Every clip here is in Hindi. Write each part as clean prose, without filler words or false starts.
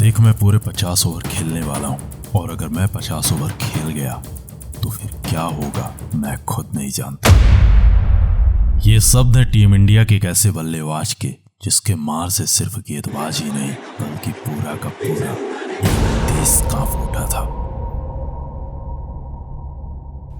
देख, मैं पूरे 50 ओवर खेलने वाला हूँ और अगर मैं 50 ओवर खेल गया तो फिर क्या होगा मैं खुद नहीं जानता। ये शब्द है टीम इंडिया के एक ऐसे बल्लेबाज के जिसके मार से सिर्फ गेंदबाज ही नहीं बल्कि पूरा का पूरा देश कांप उठा था।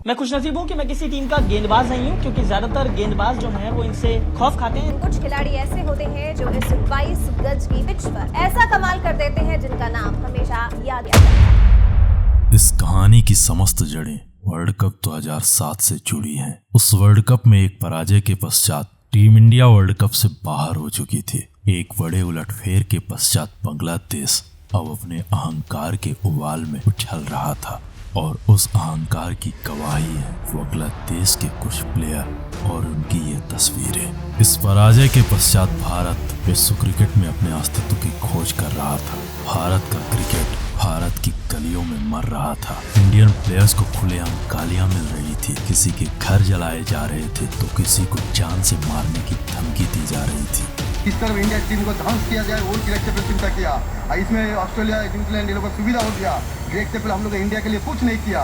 मैं खुशनसीब हूँ कि मैं किसी टीम का गेंदबाज नहीं हूँ, क्योंकि ज्यादातर गेंदबाज जो हैं वो इनसे खौफ खाते हैं। कुछ खिलाड़ी ऐसे होते हैं जो इस 22 गज की पिच पर ऐसा कमाल कर देते हैं जिनका नाम हमेशा याद आता है। इस कहानी की समस्त जड़ें वर्ल्ड कप 2007 से जुड़ी हैं। उस वर्ल्ड कप में एक पराजय के पश्चात टीम इंडिया वर्ल्ड कप से बाहर हो चुकी थी। एक बड़े उलटफेर के पश्चात बांग्लादेश अब अपने अहंकार के उबाल में उछल रहा था और उस अहंकार की गवाही है बांग्लादेश के कुछ प्लेयर और उनकी ये तस्वीरें। इस पराजय के पश्चात भारत विश्व क्रिकेट में अपने अस्तित्व की खोज कर रहा था। भारत का क्रिकेट भारत की गलियों में मर रहा था। इंडियन प्लेयर्स को खुलेआम गालियां मिल रही थी, किसी के घर जलाए जा रहे थे तो किसी को जान से मारने की धमकी दी जा रही थी। किस तरह इंडिया टीम को ध्वंस किया जाए वो डायरेक्टर चिंता किया। इसमें ऑस्ट्रेलिया न्यूजीलैंड ये लोगों को सुविधा हो गया। डायरेक्टर हम लोग इंडिया के लिए कुछ नहीं किया।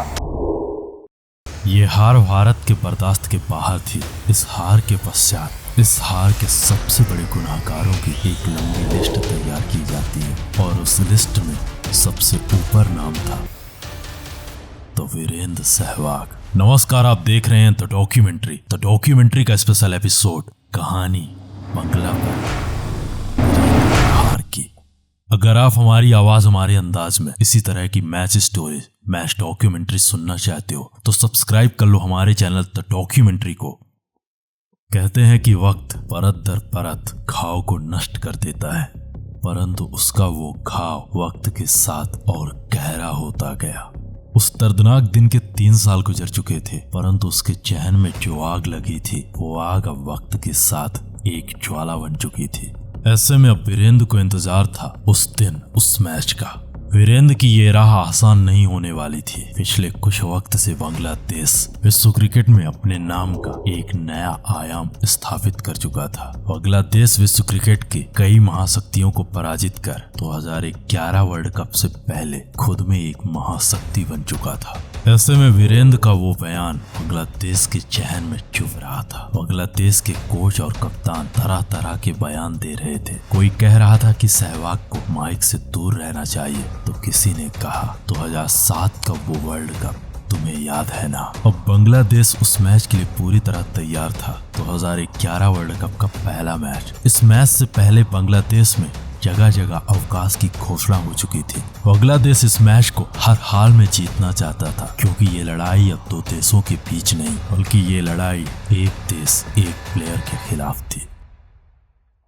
ये हार भारत के बर्दाश्त के बाहर थी। इस हार के पश्चात इस हार के सबसे बड़े गुनाहगारों की एक लंबी लिस्ट तैयार की जाती है और उस लिस्ट में सबसे ऊपर नाम था तो वीरेंद्र सहवाग। नमस्कार, आप देख रहे हैं द डॉक्यूमेंट्री का स्पेशल एपिसोड कहानी बंगला पर हार की। अगर आप हमारी आवाज हमारे अंदाज में इसी तरह की मैच स्टोरीज मैच डॉक्यूमेंट्री सुनना चाहते हो तो सब्सक्राइब कर लो हमारे चैनल द डॉक्यूमेंट्री को। कहते हैं कि वक्त परत दर परत घाव को नष्ट कर देता है, परंतु उसका वो घाव वक्त के साथ और गहरा होता गया। उस दर्दनाक दिन के 3 साल गुजर चुके थे, परंतु उसके चहन में जो आग लगी थी वो आग अब वक्त के साथ एक ज्वाला बन चुकी थी। ऐसे में अब वीरेंद्र को इंतजार था उस दिन, उस मैच का। वीरेंद्र की ये राह आसान नहीं होने वाली थी। पिछले कुछ वक्त से बांग्लादेश विश्व क्रिकेट में अपने नाम का एक नया आयाम स्थापित कर चुका था। बांग्लादेश विश्व क्रिकेट की कई महाशक्तियों को पराजित कर 2011 वर्ल्ड कप से पहले खुद में एक महाशक्ति बन चुका था। ऐसे में वीरेंद्र का वो बयान बांग्लादेश के चहन में चुभ रहा था। बांग्लादेश के कोच और कप्तान तरह तरह के बयान दे रहे थे। कोई कह रहा था कि सहवाग को माइक से दूर रहना चाहिए तो किसी ने कहा 2007 का वो वर्ल्ड कप तुम्हें याद है ना। अब बांग्लादेश उस मैच के लिए पूरी तरह तैयार था। 2011 वर्ल्ड कप का पहला मैच। इस मैच से पहले बांग्लादेश में जगह जगह अवकाश की घोषणा हो चुकी थी। बांग्लादेश इस मैच को हर हाल में जीतना चाहता था, क्योंकि ये लड़ाई अब 2 देशों के बीच नहीं बल्कि ये लड़ाई एक देश एक प्लेयर के खिलाफ थी।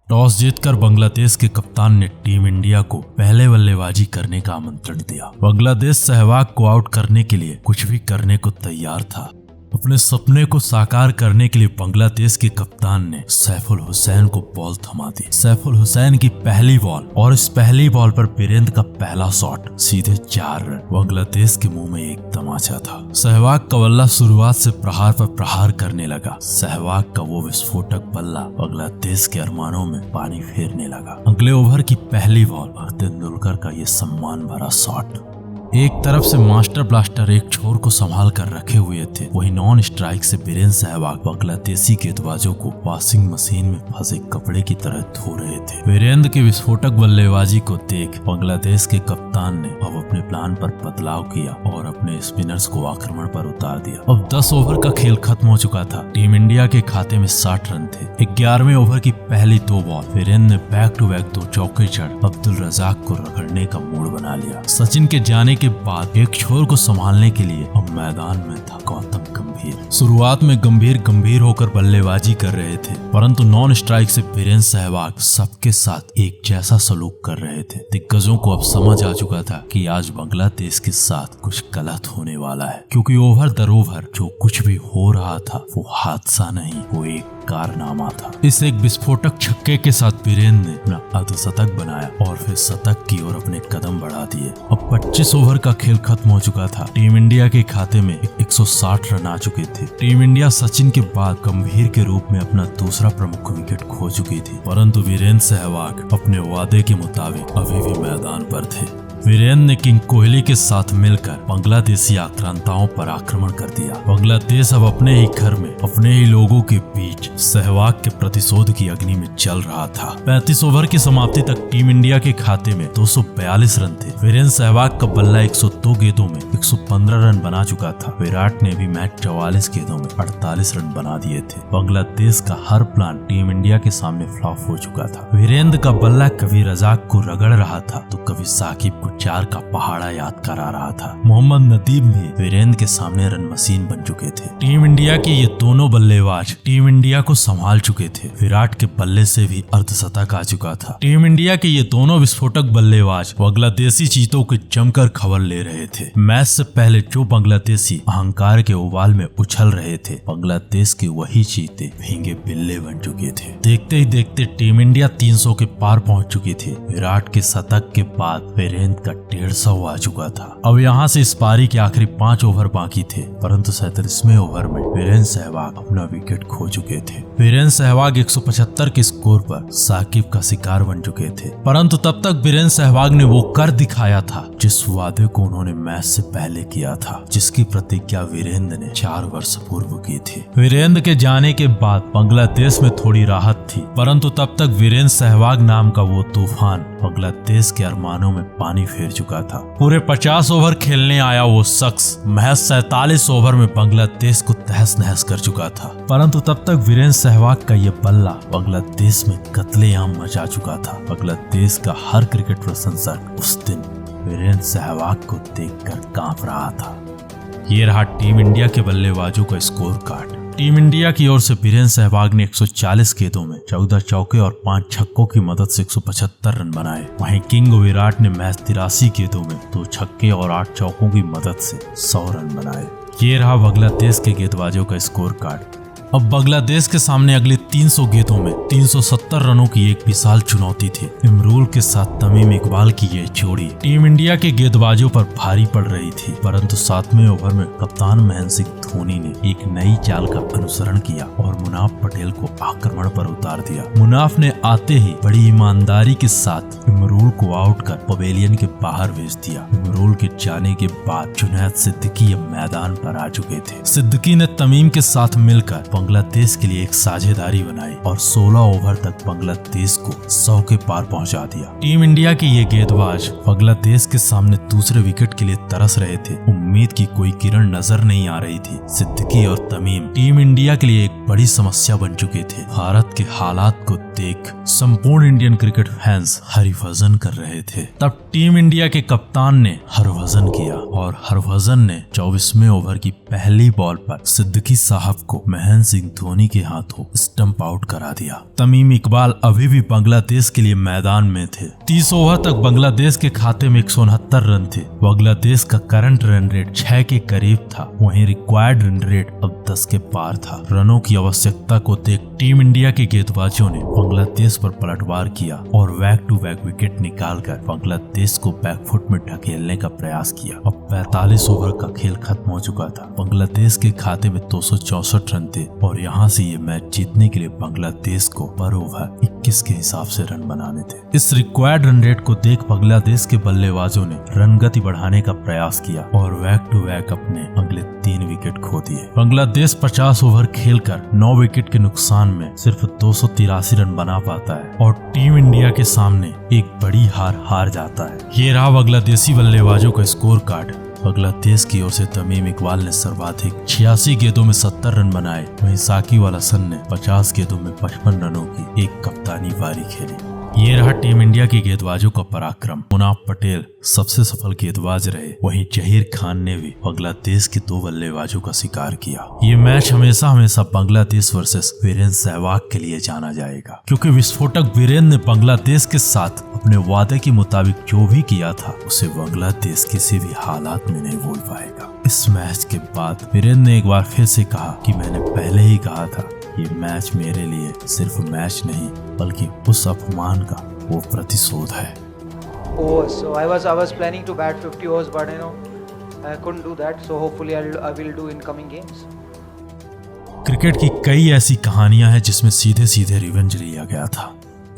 टॉस जीतकर बांग्लादेश के कप्तान ने टीम इंडिया को पहले बल्लेबाजी करने का आमंत्रण दिया। बांग्लादेश सहवाग को आउट करने के लिए कुछ भी करने को तैयार था। अपने सपने को साकार करने के लिए बांग्लादेश के कप्तान ने सैफुल हुसैन को बॉल थमा दी। सैफुल हुसैन की पहली बॉल और इस पहली बॉल पर वीरेंद्र का पहला शॉट, सीधे 4 रन। बांग्लादेश के मुंह में एक तमाचा था। सहवाग का बल्ला शुरुआत से प्रहार पर प्रहार करने लगा। सहवाग का वो विस्फोटक बल्ला बांग्लादेश के अरमानों में पानी फेरने लगा। अगले ओवर की पहली बॉल पर तेंदुलकर का ये सम्मान भरा शॉट। एक तरफ से मास्टर ब्लास्टर एक छोर को संभाल कर रखे हुए थे, वही नॉन स्ट्राइक से वीरेंद्र सहवाग बांग्लादेशी गेंदबाजों को वॉशिंग मशीन में फंसे कपड़े की तरह धो रहे थे। वीरेंद्र की विस्फोटक बल्लेबाजी को देख बांग्लादेश के कप्तान ने अब अपने प्लान पर बदलाव किया और अपने स्पिनर्स को आक्रमण पर उतार दिया। अब 10 ओवर का खेल खत्म हो चुका था। टीम इंडिया के खाते में 60 रन थे। 11वें ओवर की पहली 2 बॉल वीरेंद्र ने बैक टू बैक 2 चौके जड़ अब्दुल रजाक को रगड़ने का मूड बना लिया। सचिन के जाने के बाद एक छोर को संभालने के लिए अब मैदान में था गौतम गंभीर। शुरुआत में गंभीर होकर बल्लेबाजी कर रहे थे, परंतु नॉन स्ट्राइक से वीरेंद्र सहवाग सबके साथ एक जैसा सलूक कर रहे थे। दिग्गजों को अब समझ आ चुका था कि आज बांग्लादेश के साथ कुछ गलत होने वाला है, क्योंकि ओवर दर ओवर जो कुछ भी हो रहा था वो हादसा नहीं, वो एक कारनामा था। इस एक विस्फोटक छक्के के साथ वीरेंद्र ने अपना अर्धशतक बनाया और फिर शतक की ओर अपने कदम बढ़ा दिए। अब 25 ओवर का खेल खत्म हो चुका था। टीम इंडिया के खाते में 160 रन आ चुके थे। टीम इंडिया सचिन के बाद गंभीर के रूप में अपना दूसरा प्रमुख विकेट खो चुकी थी, परंतु वीरेंद्र सहवाग अपने वादे के मुताबिक अभी भी मैदान पर थे। वीरेंद्र ने किंग कोहली के साथ मिलकर बांग्लादेशी आक्रांताओं पर आक्रमण कर दिया। बांग्लादेश अब अपने ही घर में अपने ही लोगों के बीच सहवाग के प्रतिशोध की अग्नि में चल रहा था। 35 ओवर की समाप्ति तक टीम इंडिया के खाते में 242 रन थे। वीरेंद्र सहवाग का बल्ला 102 गेंदों में 115 रन बना चुका था। विराट ने भी मैच 44 गेंदों में 48 रन बना दिए थे। बांग्लादेश का हर प्लान टीम इंडिया के सामने फ्लॉप हो चुका था। वीरेंद्र का बल्ला कभी रजाक को रगड़ रहा था तो कभी साकिब 4 का पहाड़ा याद करा रहा था। मोहम्मद नदीम भी वीरेंद्र के सामने रन मशीन बन चुके थे। टीम इंडिया के ये दोनों बल्लेबाज टीम इंडिया को संभाल चुके थे। विराट के बल्ले से भी अर्धशतक आ चुका था। टीम इंडिया के ये दोनों विस्फोटक बल्लेबाज बांग्लादेशी चीतों के जमकर खबर ले रहे थे। मैच से पहले जो बांग्लादेशी अहंकार के उबाल में उछल रहे थे, बांग्लादेश के वही चीते भींगे बिल्ले बन चुके थे। देखते ही देखते टीम इंडिया 300 के पार पहुंच चुकी थी। विराट के शतक के बाद वीरेंद्र का 150 आ चुका था। अब यहाँ से इस पारी के आखिरी 5 ओवर बाकी थे, परंतु 37वें ओवर में वीरेंद्र सहवाग अपना विकेट खो चुके थे। वीरेंद्र सहवाग 175 के स्कोर पर साकिब का शिकार बन चुके थे, परंतु तब तक वीरेंद्र सहवाग ने वो कर दिखाया था जिस वादे को उन्होंने मैच से पहले किया था, जिसकी प्रतिज्ञा वीरेंद्र ने 4 वर्ष पूर्व की थी। वीरेंद्र के जाने के बाद बांग्लादेश में थोड़ी राहत थी, परंतु तब तक वीरेंद्र सहवाग नाम का वो तूफान बांग्लादेश के अरमानों में पानी फेर चुका था। पूरे 50 ओवर खेलने आया वो शख्स महज 47 ओवर में बांग्लादेश को तहस नहस कर चुका था, परंतु तब तक वीरेंद्र सहवाग का ये बल्ला बांग्लादेश में कत्लेआम मचा चुका था। बांग्लादेश का हर क्रिकेट प्रशंसक उस दिन वीरेंद्र सहवाग को देखकर कांप रहा था। ये रहा टीम इंडिया के बल्लेबाजों का स्कोर कार्ड। टीम इंडिया की ओर से वीरेंद्र सहवाग ने 140 गेंदों में 14 चौके और 5 छक्कों की मदद से 175 रन बनाए। वहीं किंग विराट ने मैच 83 गेंदों में 2 छक्के और 8 चौकों की मदद से 100 रन बनाए। ये रहा बांग्लादेश के गेंदबाजों का स्कोर कार्ड। अब बांग्लादेश के सामने अगले 300 गेंदों में 370 रनों की एक विशाल चुनौती थी। इमरूल के साथ तमीम इकबाल की यह जोड़ी टीम इंडिया के गेंदबाजों पर भारी पड़ रही थी, परंतु 7वें ओवर में कप्तान महेंद्र सिंह धोनी ने एक नई चाल का अनुसरण किया और मुनाफ पटेल को आक्रमण पर उतार दिया। मुनाफ ने आते ही बड़ी ईमानदारी के साथ इमरूल को आउट कर पवेलियन के बाहर भेज दिया। इमरूल के जाने के बाद जुनैद सिद्दीकी अब मैदान पर आ चुके थे। सिद्दीकी ने तमीम के साथ मिलकर बांग्लादेश के लिए एक साझेदारी बनाई और 16 ओवर तक बांग्लादेश को 100 के पार पहुंचा दिया। टीम इंडिया के ये गेंदबाज बांग्लादेश के सामने दूसरे विकेट के लिए तरस रहे थे। उम्मीद की कोई किरण नजर नहीं आ रही थी। सिद्दीकी और तमीम टीम इंडिया के लिए एक बड़ी समस्या बन चुके थे। भारत के हालात को देख संपूर्ण इंडियन क्रिकेट फैंस हरिभजन कर रहे थे। तब टीम इंडिया के कप्तान ने हरभजन किया और हरभजन ने 24वें ओवर की पहली बॉल पर सिद्दीकी साहब को महेंद्र सिंह धोनी के हाथों स्टंप आउट करा दिया। तमीम इकबाल अभी भी बांग्लादेश के लिए मैदान में थे। 30 ओवर तक बांग्लादेश के खाते में 169 रन थे। बांग्लादेश का करंट रन रेट 6 के करीब था, वहीं रिक्वायर्ड रन रेट अब 10 के पार था। रनों की आवश्यकता को देख टीम इंडिया के गेंदबाजों ने बांग्लादेश पर पलटवार किया और बैक टू बैक विकेट निकालकर बांग्लादेश को बैकफुट में ढकेलने का प्रयास किया। अब 45 ओवर का खेल खत्म हो चुका था। बांग्लादेश के खाते में 264 रन थे और यहाँ से ये मैच जीतने के लिए बांग्लादेश को पर ओवर 21 के हिसाब से रन बनाने थे। इस रिक्वायर्ड रन रेट को देख बांग्लादेश के बल्लेबाजों ने रन गति बढ़ाने का प्रयास किया और बैक टू बैक अपने अगले 3 विकेट खो दिए। बांग्लादेश 50 ओवर खेलकर 9 विकेट के नुकसान में सिर्फ 283 रन बना पाता है और टीम इंडिया के सामने एक बड़ी हार जाता है। ये रहा बांग्लादेशी बल्लेबाजों का स्कोर कार्ड। बांग्लादेश की ओर से तमीम इकबाल ने सर्वाधिक 86 गेंदों में 70 रन बनाए, वहीं साकिब अल हसन ने 50 गेंदों में 55 रनों की एक कप्तानी पारी खेली। ये रहा टीम इंडिया के गेंदबाजों का पराक्रम। मुनाफ पटेल सबसे सफल गेंदबाज रहे, वहीं जहीर खान ने भी बांग्लादेश के 2 बल्लेबाजों का शिकार किया। ये मैच हमेशा बांग्लादेश वर्सेस वीरेंद्र सहवाग के लिए जाना जाएगा, क्योंकि विस्फोटक वीरेंद्र ने बांग्लादेश के साथ अपने वादे के मुताबिक जो भी किया था उसे बांग्लादेश किसी भी हालात में नहीं भूल पाएगा। इस मैच के बाद वीरेंद्र ने एक बार फिर से कहा कि मैंने पहले ही कहा था, ये मैच मेरे लिए सिर्फ मैच नहीं बल्कि उस अपमान का वो प्रतिशोध है। Oh, so I was planning to bat 50 overs, but I couldn't do that. So hopefully I will do in coming games. Cricket की कई ऐसी कहानियां हैं जिसमें सीधे सीधे रिवेंज लिया गया था।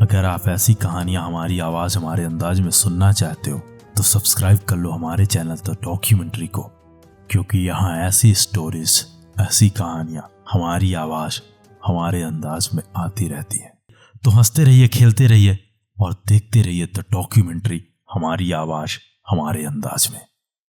अगर आप ऐसी कहानियां हमारी आवाज हमारे अंदाज में सुनना चाहते हो तो सब्सक्राइब कर लो हमारे चैनल द डॉक्यूमेंट्री को, क्योंकि यहाँ ऐसी स्टोरीज, ऐसी कहानियां हमारी आवाज हमारे अंदाज में आती रहती है। तो हंसते रहिए, खेलते रहिए और देखते रहिए द डॉक्यूमेंट्री, हमारी आवाज हमारे अंदाज में।